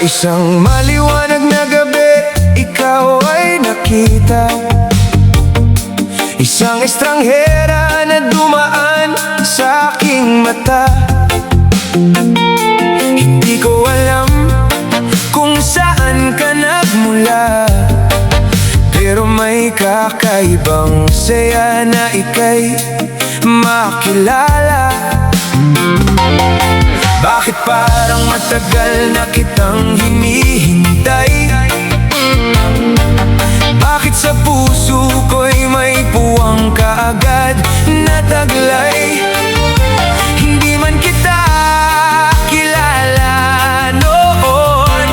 isang maliwanag na gabi, ikaw ay nakita isang estranghera na dumaan sa aking mata. Hindi ko alam kung saan ka nagmula, pero may kakaibang saya na ika'y makilala. Bakit parang matagal na kitang hinihintay? Bakit sa puso ko'y may puwang kaagad na taglay? Hindi man kita kilala noon,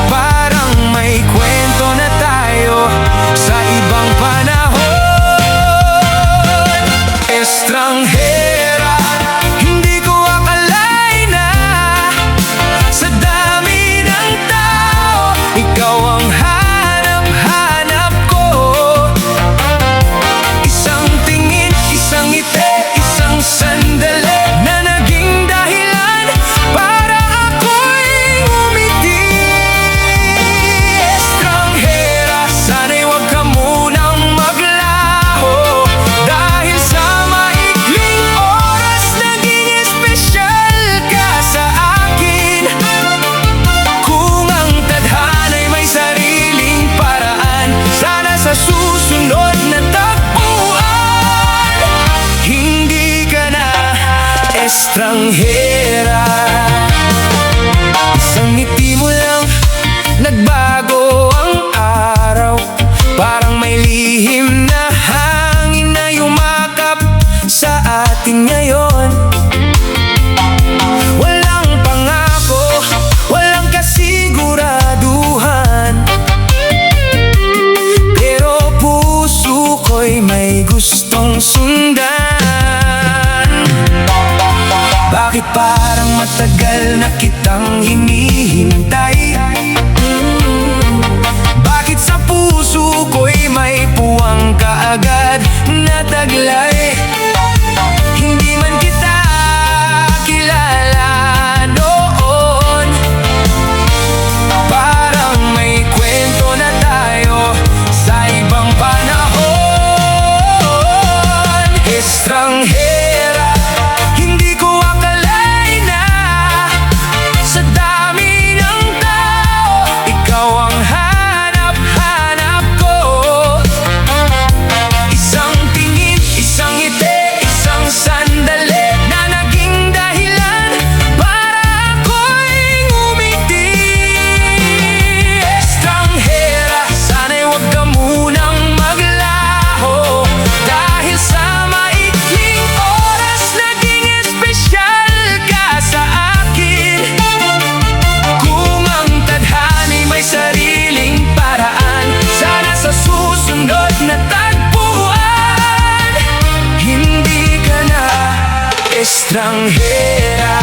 parang may kwento na tayo sa ibang panahon. Estranghera, hindi ko akalain na sa dami ng tao, ikaw ang hanap-hanap ko. Isang tingin, isang ngiti, isang sandali na naging dahilan para ako'y ngumiti. Estranghera, sana'y huwag ka munang maglaho, dahil sa maikling oras naging espesyal ka sa akin. Kung ang tadhana'y may sariling paraan, sana sa susunod na tagpuan hindi ka na estranghera. Isang ngiti mo lang, nagbago ang araw, parang may lihim na hangin na yumakap sa atin ngayon. Walang pangako, walang kasiguraduhan, pero puso ko'y may gustong sundan. Bakit parang matagal na kitang hinihintay? Bakit sa puso ko'y may puwang kaagad na taglay? Hindi man kita kilala noon, parang may kwento na tayo sa ibang panahon. Estranghera, hindi ko akalain na sa dami ng tao, ikaw ang hanap-hanap ko. Isang tingin, isang ngiti, isang sandali na naging dahilan para ako'y ngumiti. Estranghera, sana'y huwag ka munang maglaho, dahil sa maikling oras naging espesyal ka sa akin. Kung ang tadhana'y may sariling paraan, sana sa susunod na tagpuan hindi ka na estranghera.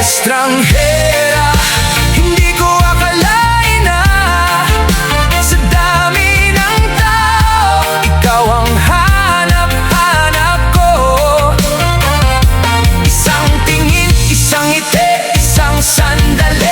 Estranghera, hindi ko akalain na sa dami ng tao, ikaw ang hanap-hanap ko. Isang tingin, isang ngiti, isang sandali